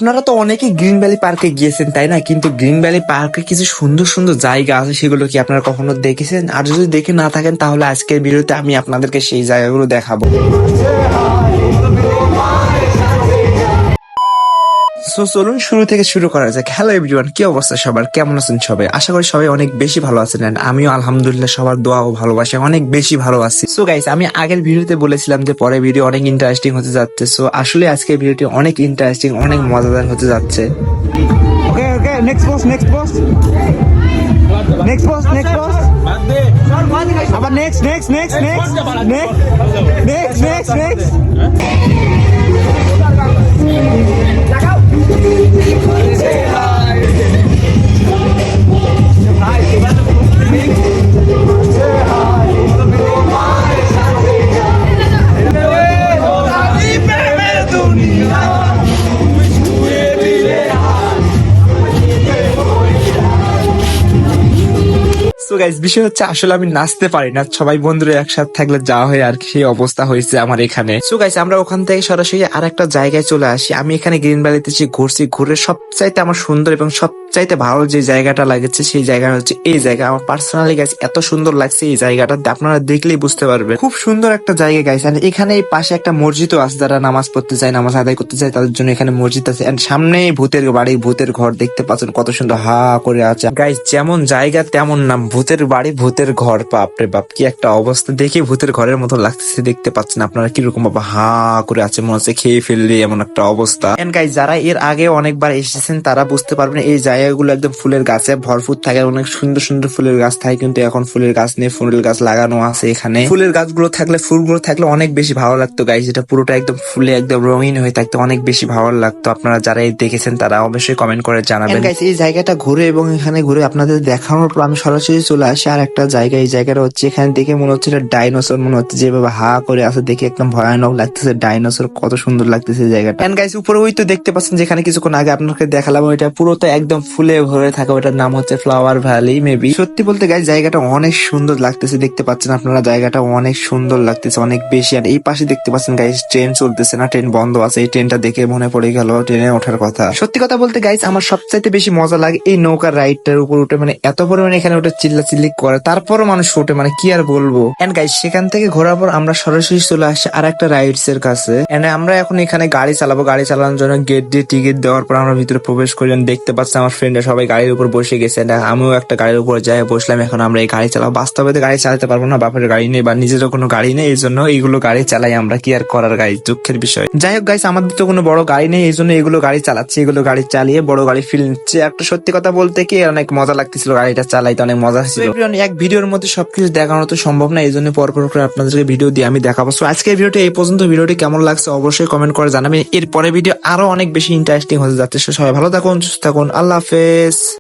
আপনারা তো অনেকেই গ্রিন ভ্যালি পার্কে গিয়েছেন তাই না, কিন্তু গ্রিন ভ্যালি পার্কে কিছু সুন্দর সুন্দর জায়গা আছে, সেগুলো কি আপনারা কখনো দেখেছেন? আর যদি দেখে না থাকেন তাহলে আজকের ভিডিওতে আমি আপনাদেরকে সেই জায়গাগুলো দেখাবো। সো চলুন শুরু থেকে শুরু করা যাক। হ্যালো এভরিওয়ান, কি অবস্থা সবার, কেমন আছেন সবাই? আশা করি সবাই অনেক বেশি ভালো আছেন and আমিও আলহামদুলিল্লাহ সবার দোয়া ও ভালোবাসা অনেক বেশি ভালো আছি। সো গাইস, আমি আগের ভিডিওতে বলেছিলাম যে পরের ভিডিও অনেক ইন্টারেস্টিং হতে যাচ্ছে। সো আসলে আজকের ভিডিওটি অনেক ইন্টারেস্টিং, অনেক মজাদার হতে যাচ্ছে। Okay, okay. Next post, next post. Next post, next post. Aba next, next, next, next, next, next, next, next. So guys, বিষয় হচ্ছে আসলে আমি নাচতে পারি না, সবাই বন্ধুরা একসাথে থাকলে যাওয়া হয় আর কি, সেই অবস্থা হয়েছে আমার এখানে। সো গাইস, আমরা ওখান থেকে সরাসরি আর একটা জায়গায় চলে আসি। আমি এখানে গ্রিন ভ্যালিতে ঘুরছি, ঘুরে সবচাইতে আমার সুন্দর এবং সবচাইতে ভালো যে জায়গাটা লাগছে সেই জায়গাটা হচ্ছে এই জায়গা। আমার পার্সোনালি গাইস এত সুন্দর লাগছে এই জায়গাটা, আপনারা দেখলেই বুঝতে পারবেন। খুব সুন্দর একটা জায়গা গাইস। আর এখানে এই পাশে একটা মসজিদও আছে, যারা নামাজ পড়তে চায়, নামাজ আদায় করতে চায় তাদের জন্য এখানে মসজিদ আছে। এন্ড সামনে ভূতের বাড়ি, ভূতের ঘর দেখতে পাচ্ছেন কত সুন্দর হা করে আছে গাইস। যেমন জায়গা তেমন নাম, ভূতের বাড়ি ভূতের ঘর। বাপরে বাপ, কি একটা অবস্থা, দেখে ভূতের ঘরের মতো লাগতেছে। দেখতে পাচ্ছেন আপনারা কিরকম বাবা হা করে আছে, মনে হচ্ছে খেয়ে ফেললে এমন একটা অবস্থা। এন্ড গাইস, যারা এর আগে অনেকবার এসেছেন তারা বুঝতে পারবেন এই জায়গাগুলো একদম ফুলের গাছে ভরপুর থাকে, অনেক সুন্দর সুন্দর ফুলের গাছ থাকে। কিন্তু এখন ফুলের গাছ নেই, ফুলের গাছ লাগানো আছে এখানে। ফুলের গাছগুলো থাকলে, ফুলগুলো থাকলে অনেক বেশি ভালো লাগতো গাইস। এটা পুরোটা একদম ফুলে একদম রঙিন হয়ে থাকতো, অনেক বেশি ভালো লাগতো। আপনারা যারা এই দেখেছেন তারা অবশ্যই কমেন্ট করে জানাবেন গাইস। এই জায়গাটা ঘুরে এবং এখানে ঘুরে আপনাদের দেখানোর পর আমি সরাসরি চলে আসি আর একটা জায়গা। এই জায়গাটা হচ্ছে এখানে দেখে মনে হচ্ছে এটা ডাইনোসর, মনে হচ্ছে যেভাবে হা করে আছে দেখে একদম ভয়ানক লাগতেছে। ডাইনোসর কত সুন্দর লাগতেছে জায়গাটা। এন্ড গাইস, উপরে ওই তো দেখতে পাচ্ছেন যেখানে কিছুক্ষণ আগে আপনাকে দেখালাম, ওইটা পুরোটা একদম ফুলে ভরে থাকে, ওটার নাম হচ্ছে ফ্লাওয়ার ভ্যালি মেবি। সত্যি বলতে গাইস জায়গাটা অনেক সুন্দর লাগতেছে, দেখতে পাচ্ছেন আপনারা জায়গাটা অনেক সুন্দর লাগতেছে অনেক বেশি। আর এই পাশে দেখতে পাচ্ছেন গাইস ট্রেন চলতেছে না, ট্রেন বন্ধ আছে। এই ট্রেনটা দেখে মনে পড়ে গেল ট্রেনে ওঠার কথা। সত্যি কথা বলতে গাইস, আমার সবচাইতে বেশি মজা লাগে এই নৌকার রাইডটার উপর উঠে, মানে এত পরিমাণে এখানে ওটা চিল্লা চিল্লি করে, তারপরও মানুষ ওঠে, মানে কি আর বলবো। এন্ড গাইস, সেখান থেকে ঘোরার পর আমরা সরাসরি চলে আসি আর একটা রাইডস এর কাছে। এন্ড আমরা এখন এখানে গাড়ি চালাবো। গাড়ি চালানোর জন্য গেট দিয়ে টিকিট দেওয়ার পর আমরা ভিতরে প্রবেশ করি। দেখতে পাচ্ছি আমার ফ্রেন্ডরা সবাই গাড়ির উপর বসে গেছে, আমিও একটা গাড়ির উপর যাই বসলাম। এখন আমরা এই গাড়ি চালাবো। বাস্তবে গাড়ি চালাতে পারবো না, বাপের গাড়ি নেই বা নিজেরও কোনো গাড়ি নেই, এই জন্য এইগুলো গাড়ি চালাই আমরা। কি আর করার গাইস, দুঃখের বিষয়। যাই হোক গাইস, আমাদের তো কোনো বড় গাড়ি নেই, এই জন্য এগুলো গাড়ি চালাচ্ছি। এগুলো গাড়ি চালিয়ে বড় গাড়ি ফিল নিচ্ছে। একটা সত্যি কথা বলতে কি অনেক মজা লাগতেছিল, গাড়িটা চালাইতে অনেক মজা ছিল। এক ভিডিওর মধ্যে সবকিছু দেখানো তো সম্ভব না, এই জন্য পরপর করে আপনাদেরকে ভিডিও দিয়ে আমি দেখাবো। সো আজকের ভিডিওটি এই পর্যন্ত। ভিডিওটি কেমন লাগছে অবশ্যই কমেন্ট করে জানাবেন। এর পরে ভিডিও আরো অনেক বেশি ইন্টারেস্টিং হতে যাচ্ছে। সবাই ভালো থাকুন, সুস্থ থাকুন, আল্লাহ হাফেজ।